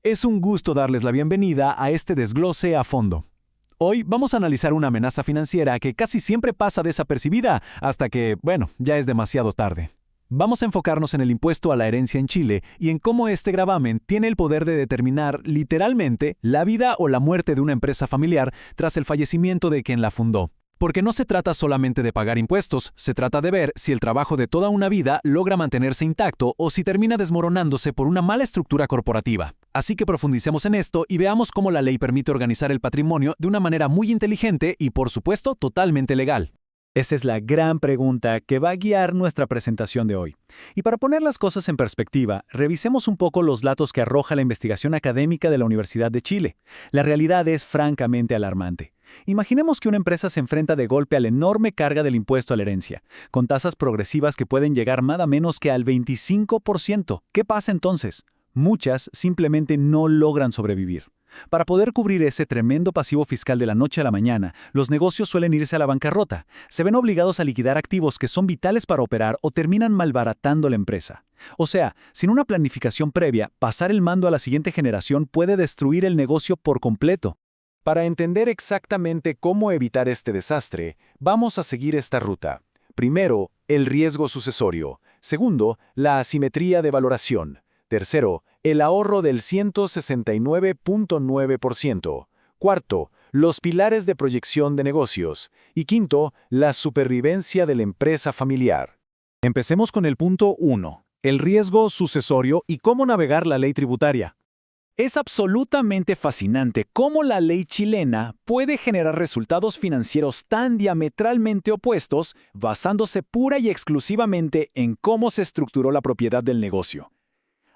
Es un gusto darles la bienvenida a este desglose a fondo. Hoy vamos a analizar una amenaza financiera que casi siempre pasa desapercibida hasta que, ya es demasiado tarde. Vamos a enfocarnos en el impuesto a la herencia en Chile y en cómo este gravamen tiene el poder de determinar, literalmente, la vida o la muerte de una empresa familiar tras el fallecimiento de quien la fundó. Porque no se trata solamente de pagar impuestos, se trata de ver si el trabajo de toda una vida logra mantenerse intacto o si termina desmoronándose por una mala estructura corporativa. Así que profundicemos en esto y veamos cómo la ley permite organizar el patrimonio de una manera muy inteligente y, por supuesto, totalmente legal. Esa es la gran pregunta que va a guiar nuestra presentación de hoy. Y para poner las cosas en perspectiva, revisemos un poco los datos que arroja la investigación académica de la Universidad de Chile. La realidad es francamente alarmante. Imaginemos que una empresa se enfrenta de golpe a la enorme carga del impuesto a la herencia, con tasas progresivas que pueden llegar nada menos que al 25%. ¿Qué pasa entonces? Muchas simplemente no logran sobrevivir. Para poder cubrir ese tremendo pasivo fiscal de la noche a la mañana, los negocios suelen irse a la bancarrota. Se ven obligados a liquidar activos que son vitales para operar o terminan malbaratando la empresa. O sea, sin una planificación previa, pasar el mando a la siguiente generación puede destruir el negocio por completo. Para entender exactamente cómo evitar este desastre, vamos a seguir esta ruta. Primero, el riesgo sucesorio. Segundo, la asimetría de valoración. Tercero, el ahorro del 169.9%. Cuarto, los pilares de proyección de negocios. Y quinto, la supervivencia de la empresa familiar. Empecemos con el punto 1, el riesgo sucesorio y cómo navegar la ley tributaria. Es absolutamente fascinante cómo la ley chilena puede generar resultados financieros tan diametralmente opuestos basándose pura y exclusivamente en cómo se estructuró la propiedad del negocio.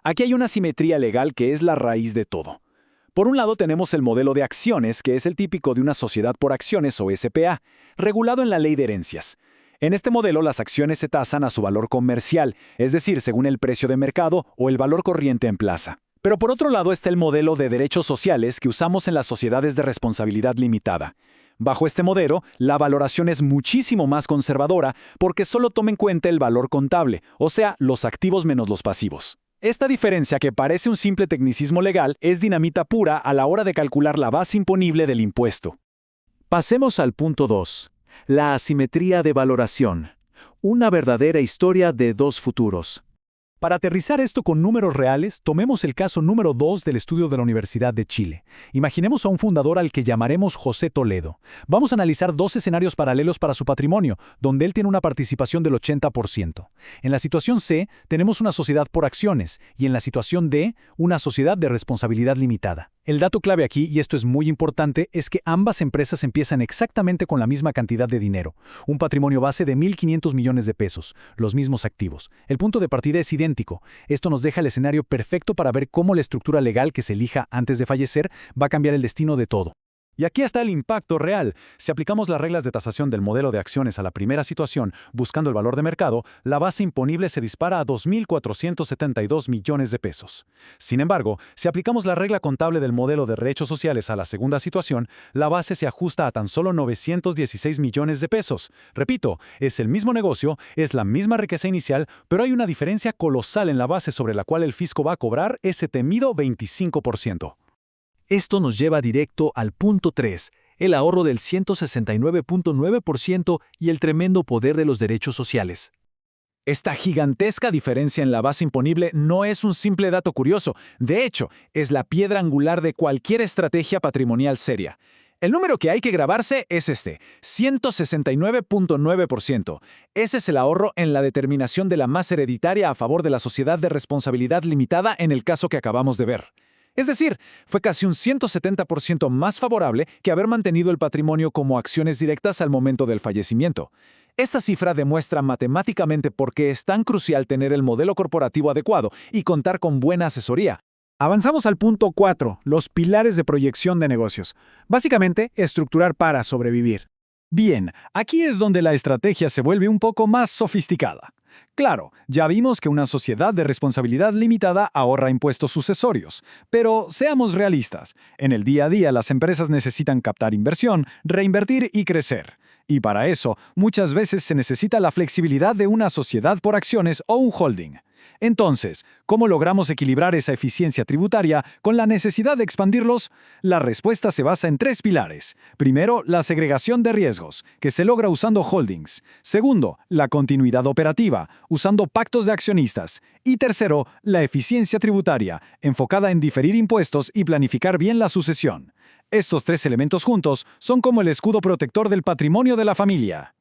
Aquí hay una simetría legal que es la raíz de todo. Por un lado tenemos el modelo de acciones, que es el típico de una sociedad por acciones o SPA, regulado en la ley de herencias. En este modelo las acciones se tasan a su valor comercial, es decir, según el precio de mercado o el valor corriente en plaza. Pero por otro lado está el modelo de derechos sociales que usamos en las sociedades de responsabilidad limitada. Bajo este modelo, la valoración es muchísimo más conservadora porque solo toma en cuenta el valor contable, o sea, los activos menos los pasivos. Esta diferencia, que parece un simple tecnicismo legal, es dinamita pura a la hora de calcular la base imponible del impuesto. Pasemos al punto 2. La asimetría de valoración. Una verdadera historia de dos futuros. Para aterrizar esto con números reales, tomemos el caso número 2 del estudio de la Universidad de Chile. Imaginemos a un fundador al que llamaremos José Toledo. Vamos a analizar dos escenarios paralelos para su patrimonio, donde él tiene una participación del 80%. En la situación C, tenemos una sociedad por acciones, y en la situación D, una sociedad de responsabilidad limitada. El dato clave aquí, y esto es muy importante, es que ambas empresas empiezan exactamente con la misma cantidad de dinero, un patrimonio base de 1.500 millones de pesos, los mismos activos. El punto de partida es idéntico. Esto nos deja el escenario perfecto para ver cómo la estructura legal que se elija antes de fallecer va a cambiar el destino de todo. Y aquí está el impacto real. Si aplicamos las reglas de tasación del modelo de acciones a la primera situación, buscando el valor de mercado, la base imponible se dispara a 2.472 millones de pesos. Sin embargo, si aplicamos la regla contable del modelo de derechos sociales a la segunda situación, la base se ajusta a tan solo 916 millones de pesos. Repito, es el mismo negocio, es la misma riqueza inicial, pero hay una diferencia colosal en la base sobre la cual el fisco va a cobrar ese temido 25%. Esto nos lleva directo al punto 3, el ahorro del 169.9% y el tremendo poder de los derechos sociales. Esta gigantesca diferencia en la base imponible no es un simple dato curioso, de hecho, es la piedra angular de cualquier estrategia patrimonial seria. El número que hay que grabarse es este, 169.9%. Ese es el ahorro en la determinación de la masa hereditaria a favor de la sociedad de responsabilidad limitada en el caso que acabamos de ver. Es decir, fue casi un 170% más favorable que haber mantenido el patrimonio como acciones directas al momento del fallecimiento. Esta cifra demuestra matemáticamente por qué es tan crucial tener el modelo corporativo adecuado y contar con buena asesoría. Avanzamos al punto 4, los pilares de proyección de negocios. Básicamente, estructurar para sobrevivir. Bien, aquí es donde la estrategia se vuelve un poco más sofisticada. Claro, ya vimos que una sociedad de responsabilidad limitada ahorra impuestos sucesorios, pero seamos realistas. En el día a día las empresas necesitan captar inversión, reinvertir y crecer. Y para eso, muchas veces se necesita la flexibilidad de una sociedad por acciones o un holding. Entonces, ¿cómo logramos equilibrar esa eficiencia tributaria con la necesidad de expandirlos? La respuesta se basa en tres pilares. Primero, la segregación de riesgos, que se logra usando holdings. Segundo, la continuidad operativa, usando pactos de accionistas. Y tercero, la eficiencia tributaria, enfocada en diferir impuestos y planificar bien la sucesión. Estos tres elementos juntos son como el escudo protector del patrimonio de la familia.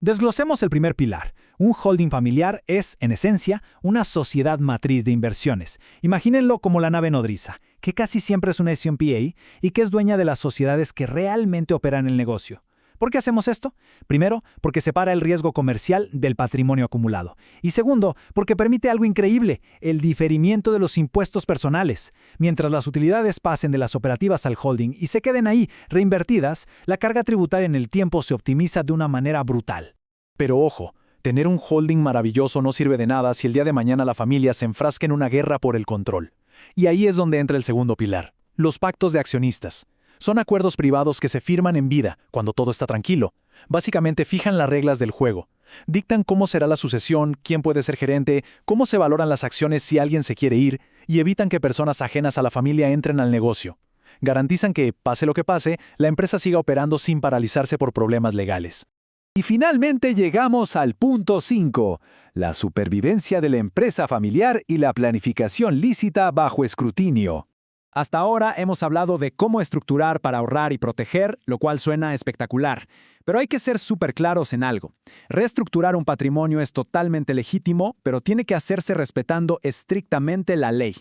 Desglosemos el primer pilar. Un holding familiar es, en esencia, una sociedad matriz de inversiones. Imagínenlo como la nave nodriza, que casi siempre es una S&P y que es dueña de las sociedades que realmente operan el negocio. ¿Por qué hacemos esto? Primero, porque separa el riesgo comercial del patrimonio acumulado. Y segundo, porque permite algo increíble, el diferimiento de los impuestos personales. Mientras las utilidades pasen de las operativas al holding y se queden ahí reinvertidas, la carga tributaria en el tiempo se optimiza de una manera brutal. Pero ojo, tener un holding maravilloso no sirve de nada si el día de mañana la familia se enfrasca en una guerra por el control. Y ahí es donde entra el segundo pilar, los pactos de accionistas. Son acuerdos privados que se firman en vida, cuando todo está tranquilo. Básicamente fijan las reglas del juego. Dictan cómo será la sucesión, quién puede ser gerente, cómo se valoran las acciones si alguien se quiere ir, y evitan que personas ajenas a la familia entren al negocio. Garantizan que, pase lo que pase, la empresa siga operando sin paralizarse por problemas legales. Y finalmente llegamos al punto 5, la supervivencia de la empresa familiar y la planificación lícita bajo escrutinio. Hasta ahora hemos hablado de cómo estructurar para ahorrar y proteger, lo cual suena espectacular. Pero hay que ser súper claros en algo. Reestructurar un patrimonio es totalmente legítimo, pero tiene que hacerse respetando estrictamente la ley.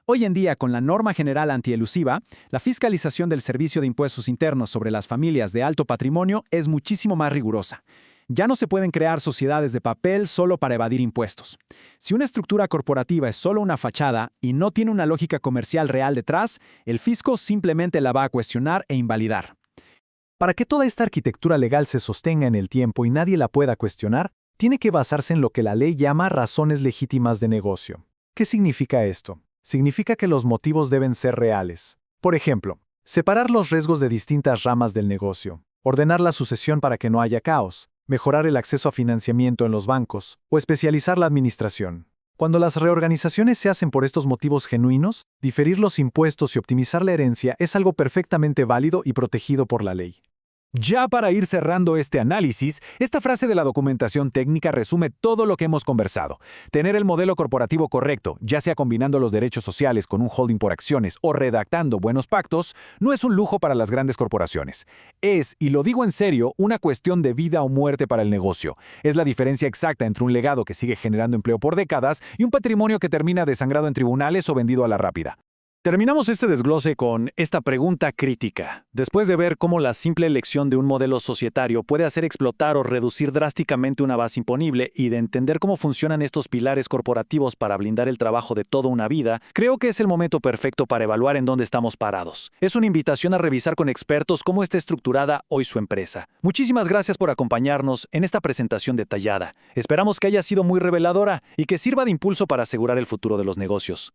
Hoy en día, con la norma general antielusiva, la fiscalización del Servicio de Impuestos Internos sobre las familias de alto patrimonio es muchísimo más rigurosa. Ya no se pueden crear sociedades de papel solo para evadir impuestos. Si una estructura corporativa es solo una fachada y no tiene una lógica comercial real detrás, el fisco simplemente la va a cuestionar e invalidar. Para que toda esta arquitectura legal se sostenga en el tiempo y nadie la pueda cuestionar, tiene que basarse en lo que la ley llama razones legítimas de negocio. ¿Qué significa esto? Significa que los motivos deben ser reales. Por ejemplo, separar los riesgos de distintas ramas del negocio, ordenar la sucesión para que no haya caos, mejorar el acceso a financiamiento en los bancos o especializar la administración. Cuando las reorganizaciones se hacen por estos motivos genuinos, diferir los impuestos y optimizar la herencia es algo perfectamente válido y protegido por la ley. Ya para ir cerrando este análisis, esta frase de la documentación técnica resume todo lo que hemos conversado. Tener el modelo corporativo correcto, ya sea combinando los derechos sociales con un holding por acciones o redactando buenos pactos, no es un lujo para las grandes corporaciones. Es, y lo digo en serio, una cuestión de vida o muerte para el negocio. Es la diferencia exacta entre un legado que sigue generando empleo por décadas y un patrimonio que termina desangrado en tribunales o vendido a la rápida. Terminamos este desglose con esta pregunta crítica. Después de ver cómo la simple elección de un modelo societario puede hacer explotar o reducir drásticamente una base imponible y de entender cómo funcionan estos pilares corporativos para blindar el trabajo de toda una vida, creo que es el momento perfecto para evaluar en dónde estamos parados. Es una invitación a revisar con expertos cómo está estructurada hoy su empresa. Muchísimas gracias por acompañarnos en esta presentación detallada. Esperamos que haya sido muy reveladora y que sirva de impulso para asegurar el futuro de los negocios.